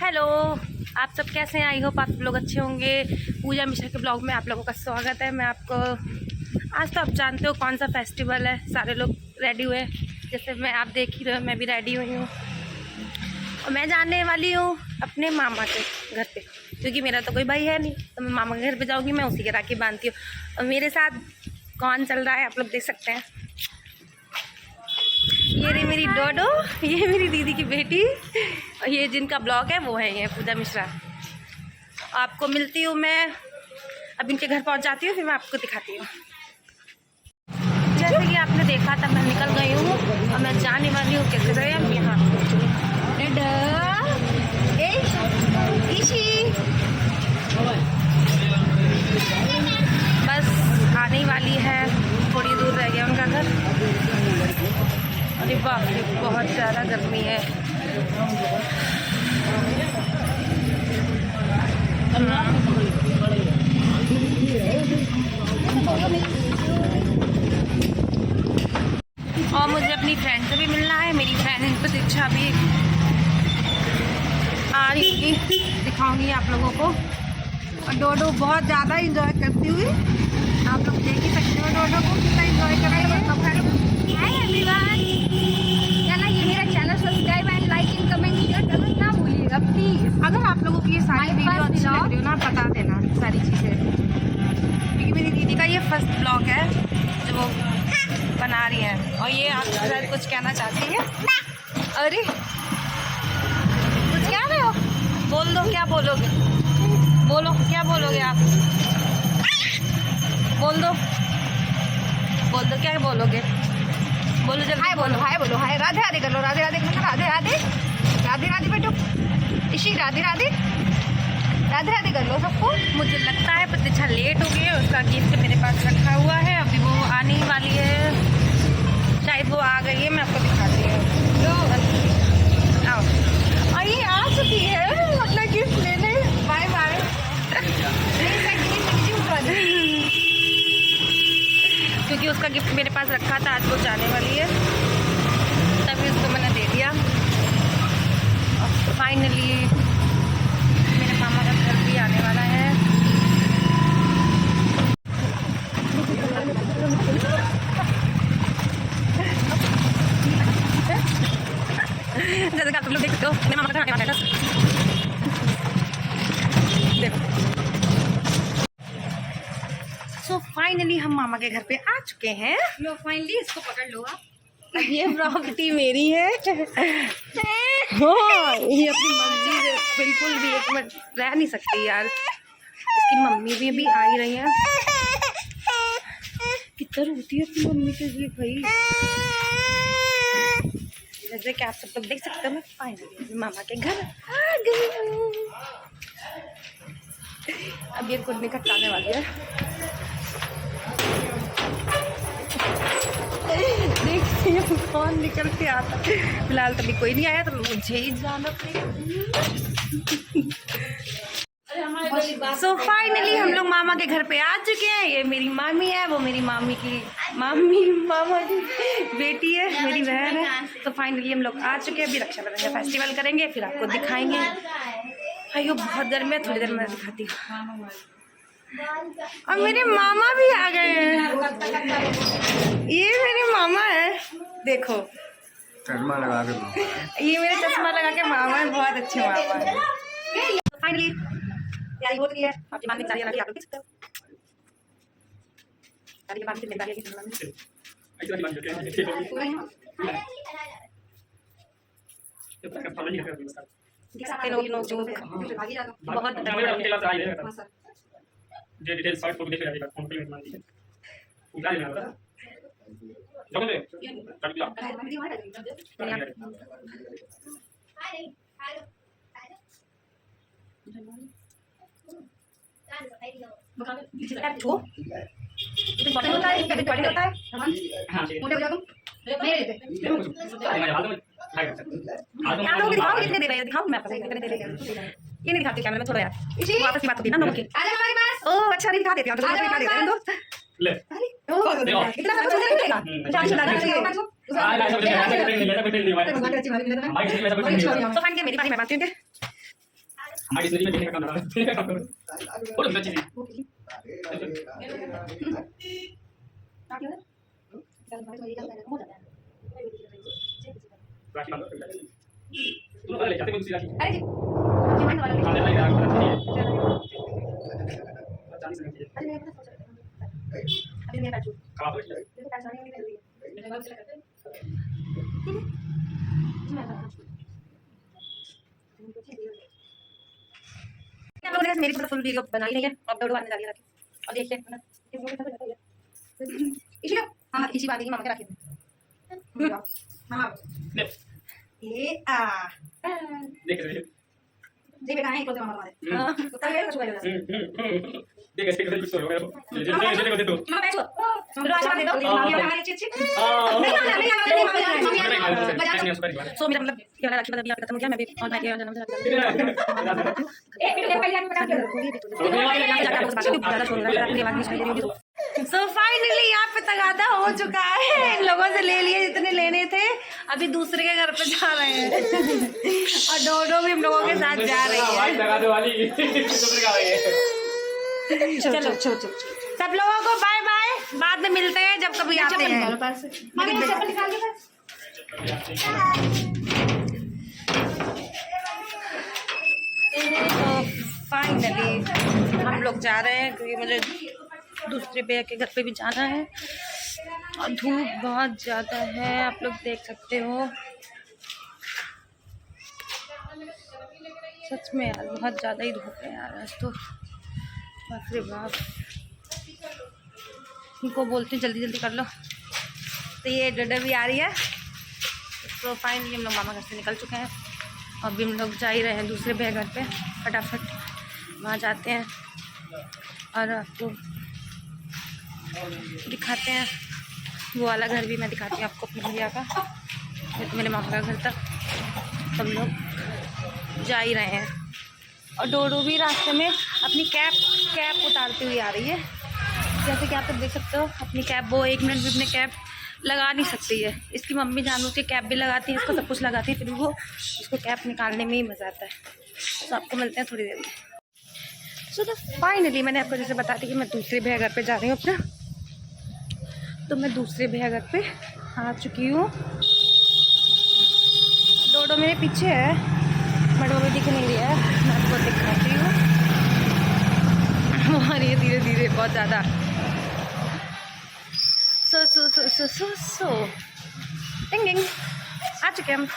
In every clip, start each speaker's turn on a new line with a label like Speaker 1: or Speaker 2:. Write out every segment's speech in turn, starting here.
Speaker 1: Hello, आप सब कैसे हैं? आई होप आप लोग अच्छे होंगे। पूजा मिश्रा के ब्लॉग में आप लोगों का स्वागत है। मैं आपको आज तो आप जानते हो कौन सा फेस्टिवल है, सारे लोग रेडी हुए। जैसे मैं आप देख ही रहे हो, मैं भी रेडी हुई हूँ और मैं जाने वाली हूँ अपने मामा के घर पे, क्योंकि मेरा तो कोई भाई है नहीं, तो मैं मामा के घर पे जाऊँगी। मैं उसी के राखी बांधती हूँ और मेरे साथ कौन चल रहा है आप लोग देख सकते हैं। ये रही मेरी डोडो, ये मेरी दीदी की बेटी और ये जिनका ब्लॉग है वो है ये पूजा मिश्रा। आपको मिलती हूँ मैं, अब इनके घर पहुँच जाती हूँ, फिर मैं आपको दिखाती हूँ। जैसे कि आपने देखा था मैं निकल गई हूँ और मैं जाने वाली हूँ किस जगह यहाँ। बस आने ही वाली है, थोड़ी दूर रह गया उनका घर। अरे बाप रे, बहुत ज़्यादा गर्मी है। और मुझे अपनी फ्रेंड से भी मिलना है। मेरी फ्रेंड प्रतीक्षा भी आ रही थी, दिखाऊंगी आप लोगों को। और डोडो बहुत ज़्यादा इंजॉय करती हुई, आप लोग देख ही सकते हो डोडो को कितना इंजॉय कर रही है। हाय एवरीवन, चला ये मेरा channel subscribe and like and comment share ना भूलिएगा प्लीज। अगर आप लोगों की ये सारी वीडियो अच्छी लग रही हो ना, बता देना सारी चीज़ें, क्योंकि मेरी दीदी का ये फर्स्ट ब्लॉग है जो वो बना रही है। और ये आप शायद कुछ कहना चाहती है। अरे कुछ कह रहे हो? बोल दो, क्या बोलोगे? बोलो, क्या बोलोगे आप? बोल दो, क्या बोलोगे? बोलो जल्दी। हाय बोलो, हाय बोलो, हाय। राधे राधे कर लो, राधे राधे कर लो, राधे राधे, राधे राधे बेटो, इसी राधे राधे, राधे राधे कर लो सबको। मुझे लगता है प्रतीक्षा लेट हो गई है, उसका गिफ्ट मेरे पास रखा हुआ है, अभी वो आने ही वाली है, शायद वो आ गई है, मैं आपको दिखाती हूँ। आओ, और ये आ चुकी है अपना गिफ्ट लेने। Bye bye. क्योंकि उसका गिफ्ट मेरे पास रखा था, आज वो जाने वाली है, तभी उसको मैंने दे दिया। और फाइनली मेरे मामा का घर भी आने वाला है। जैसे कि आप लोग देख सकते हो, मेरे मामा का घर आने वाला है। देखो, सो फाइनली हम मामा के घर पे आ चुके हैं। लो फाइनली, इसको पकड़ लो आप। ये प्रॉपर्टी मेरी है। हाँ, ये अपनी मर्जी से बिल्कुल भी एक मिनट रह नहीं सकती यार। इसकी मम्मी भी अभी आ ही रही है। कितना रोती है अपनी मम्मी के लिए भाई। जैसे कि आप सब लोग देख सकते हो, मैं फाइनली मामा के घर आ गई हूँ। अब ये कुर्नी खटकाने वाली है। देखते हैं कौन निकल के आता। फिलहाल तभी कोई नहीं आया, तो मुझे ही जाना पड़ेगा। सो फाइनली हम लोग मामा के घर पे आ चुके हैं। ये मेरी मामी है, वो मेरी मामा की बेटी है, मेरी बहन है। तो फाइनली हम लोग आ चुके हैं। अभी रक्षाबंधन का फेस्टिवल करेंगे, फिर आपको दिखाएंगे। अयो बहुत गर्मी है, थोड़ी देर में दिखाती हूँ। और मेरे मामा भी आ गए हैं। ये मेरे मामा है, देखो
Speaker 2: चश्मा लगा के।
Speaker 1: ये मेरे चश्मा लगा के मामा है, बहुत अच्छे मामा है। फाइनली तैयारी हो रही है। आपकी बात नहीं आप देख सकते हो। तारी के बाद से तैयारी की बहुत
Speaker 3: जे डिटेल शॉर्ट फोटो देख जाएगा फोन पे में मान दीजिए उठा लेना होगा जगह में कर दिया
Speaker 1: होता है, होता है।
Speaker 3: हां
Speaker 1: मुझे बता दो दिखाओ कितने दे रहे हैं, दिखाओ। मैं आपको कितने दे रही है, ये नहीं दिखाती कैमरे में थोड़ा यार। वापस की बात होती है ना नमक की। ओह अच्छा, नहीं दिखा देती हूँ, दिखा देते हैं तो।
Speaker 3: ले
Speaker 1: इतना सब मुझे नहीं देगा। तो फाइन के मेरी बारी मैं बात हूँ।
Speaker 3: हमारी जिंदगी में देखने का काम रहा है बहुत सुंदर चीज है राखी बांधो तुम ले जाते हो दूसरी राखी खाने लगे यार पता नहीं जानी सकती है कहाँ पर
Speaker 1: हम लोगों ने मेरी फुल वीडियो बनाई नहीं है अब दौड़ मारने जा रही है और देखते हैं इसी हाँ इसी बात की मामा के रखी हाँ ये आ
Speaker 3: देख रहे
Speaker 1: जी बेटा है तो मामा हमारे हां तो तब ये कुछ बोलेगा
Speaker 3: देख ऐसे कुछ हो गया जल्दी कर दे तो
Speaker 1: मामा बैठो मेरा आशीर्वाद दे दो मामी हमारी अच्छी अच्छी नहीं सो मेरा मतलब क्या राखी बंधन आप खत्म हो गया मैं भी और मैं के जन्म से एक पहले बता दो सो फाइनली यहाँ पे तगादा हो चुका है इन लोगों से ले लिए जितने लेने थे अभी दूसरे के घर पे जा रहे हैं और डोडो भी हम लोगों के साथ जा रही है
Speaker 3: तगादे वाली
Speaker 1: चलो सब लोगों को बाय बाय बाद में मिलते हैं जब कभी आते हैं तो फाइनली हम लोग जा रहे हैं क्योंकि मुझे दूसरे भैया के घर पे भी जाना है और धूप बहुत ज़्यादा है आप लोग देख सकते हो सच में यार बहुत ज़्यादा ही धूप है यार आज तो बाप रे बाप इनको बोलते हैं जल्दी जल्दी कर लो तो ये डडा भी आ रही है तो फाइनली हम लोग मामा घर से निकल चुके हैं और अभी हम लोग जा ही रहे हैं दूसरे भैया घर पे फटाफट वहाँ जाते हैं और आपको दिखाते हैं वो वाला घर भी मैं दिखाती हूँ आपको अपने भैया का मेरे मामा का घर था हम लोग जा ही रहे हैं और डोडो भी रास्ते में अपनी कैप उतारती हुई आ रही है जैसे कि आप लोग देख सकते हो अपनी कैप वो 1 मिनट भी अपने कैप लगा नहीं सकती है इसकी मम्मी जानू के कैप भी लगाती है इसको सब कुछ लगाती है फिर वो इसको कैप निकालने में ही मज़ा आता है तो आपको मिलते हैं थोड़ी देर में सो तो फाइनली मैंने आपको जैसे बता दी कि मैं दूसरे भैया घर पे जा रही हूँ अपना तो मैं दूसरे भैया घर पे आ चुकी हूँ डोडो मेरे पीछे है बट वो भी दिख नहीं रहा है मैं आपको दिखाती हूँ और ये धीरे धीरे बहुत ज़्यादा सो टिंग टिंग आ चुके हम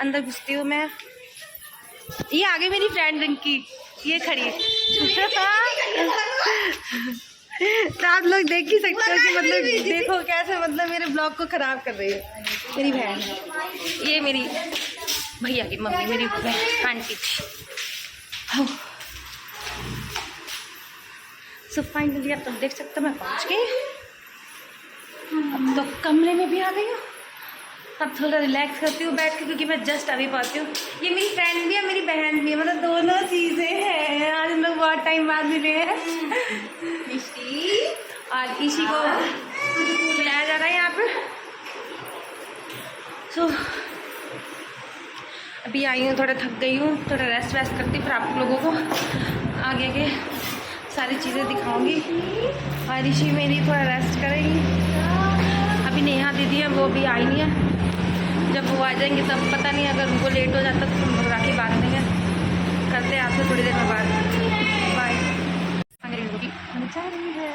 Speaker 1: अंदर घुसती हूँ मैं ये आगे मेरी फ्रेंड रिंकी ये खड़ी तो आप लोग देख ही सकते हो कि मतलब देखो कैसे मतलब मेरे ब्लॉग को ख़राब कर रही है मेरी बहन ये मेरी भैया की मम्मी मेरी आंटी सो फाइनली आप देख सकते हो मैं पहुंच गई अब तो कमरे में भी आ गई हूँ अब थोड़ा रिलैक्स करती हूँ बैठ के क्योंकि मैं जस्ट अभी पहुँची हूँ ये मेरी फ्रेंड भी है मेरी बहन भी है मतलब दोनों चीज़ें हैं आज हम लोग बहुत टाइम बाद मिले हैं और इसी को खिलाया जा रहा है यहाँ पर सो अभी आई हूँ थोड़ा थक गई हूँ थोड़ा रेस्ट वेस्ट करती हूँ फिर आप लोगों को आगे के सारी चीज़ें दिखाऊंगी और ऋषि मेरी थोड़ा रेस्ट करेंगी अभी नेहा दीदी है वो भी आई नहीं है जब वो आ जाएंगे तब पता नहीं अगर उनको लेट हो जाता तो हम राखी बांध देंगे करते हैं आपसे थोड़ी देर में बात बाय मेरी रोटी जा रही है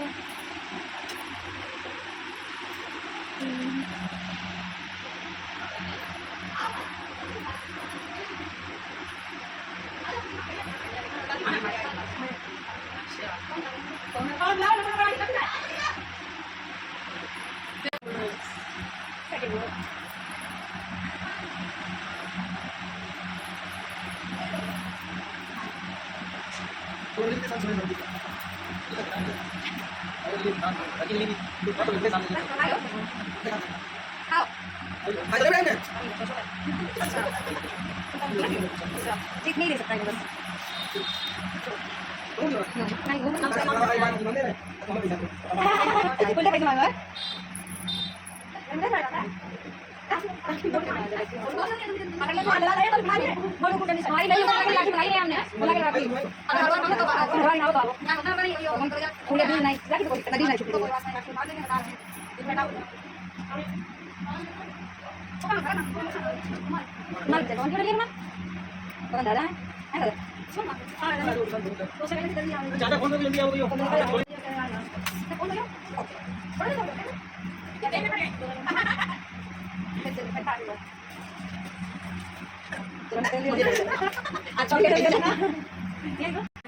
Speaker 1: नहीं ले सकता है बस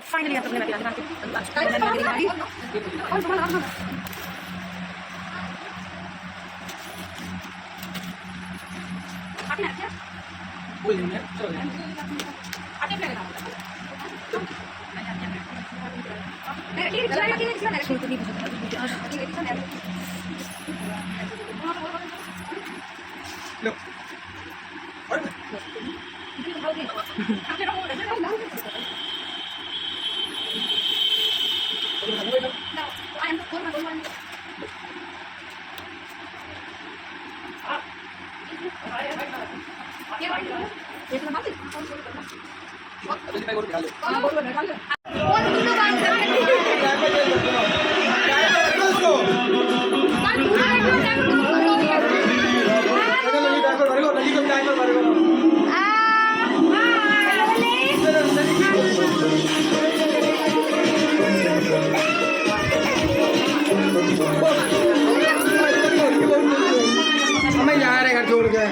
Speaker 1: फाइनली आप अपने
Speaker 2: हमें जा रहे घर छोड़ के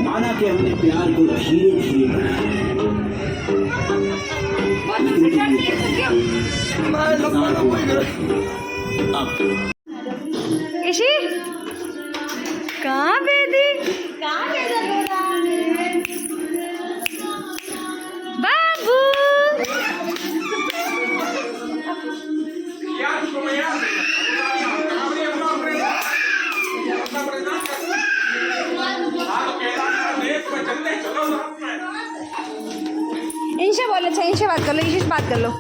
Speaker 4: माना कि हमने प्यार को धीरे धीरे
Speaker 1: इशी कहाँ बेदी बाबू इनसे बोले अच्छा इनसे बात कर लो इनसे बात कर लो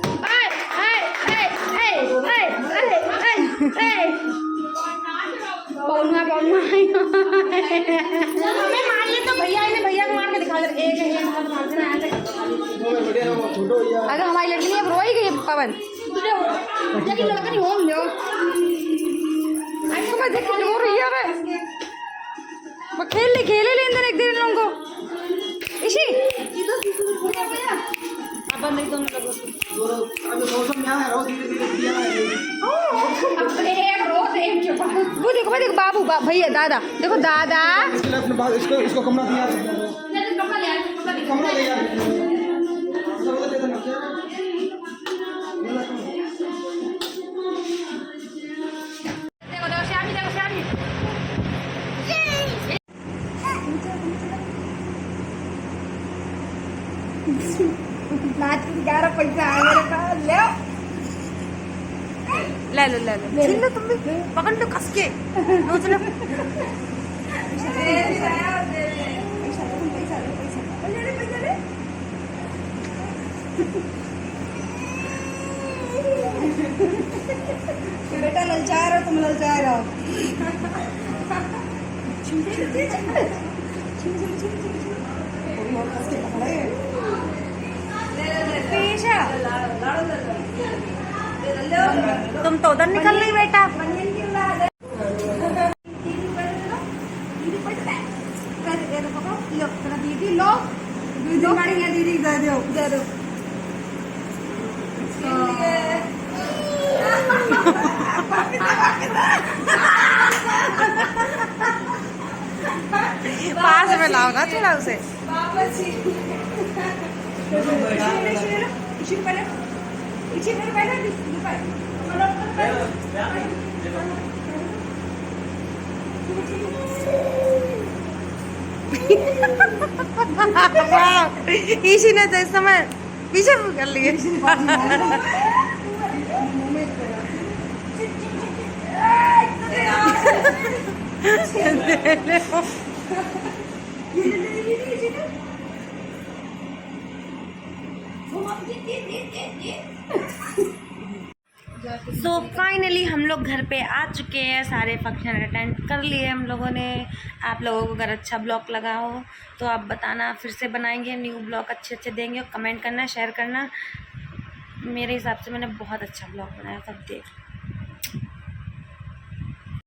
Speaker 1: बोलना बोलना हमें मार ले तो भैया ने भैया को मार के दिखा दे एक मार देना अगर हमारी लड़की अब रोएगी पवन तुझे लड़का नहीं हो लो मैं देख रो रही है मैं खेल ले अंदर एक दिन इन लोगों को इसी अब नहीं दोनों लोगों वो देखो मैं देखो बाबू भैया दादा देखो दादा
Speaker 2: इसको कमरा दिया कमरा दिया
Speaker 1: नाच के 11 पैसा आ मेरे पास ले लो छीन लो तुम भी पकड़ लो कस के नोच लो बेटा ललचा रहो तुम ललचा रहो तुम तो उधर निकल रही बेटा दीदी लो दीदी दे दो बताओ ना थोड़ा उसे। इसी ने तो इस समय पीछे कर लिए। तो फाइनली हम लोग घर पे आ चुके हैं, सारे फंक्शन अटेंड कर लिए हम लोगों ने। आप लोगों को अगर अच्छा ब्लॉग लगा हो तो आप बताना, फिर से बनाएंगे न्यू ब्लॉग, अच्छे अच्छे देंगे। कमेंट करना, शेयर करना। मेरे हिसाब से मैंने बहुत अच्छा ब्लॉग बनाया, सब देख।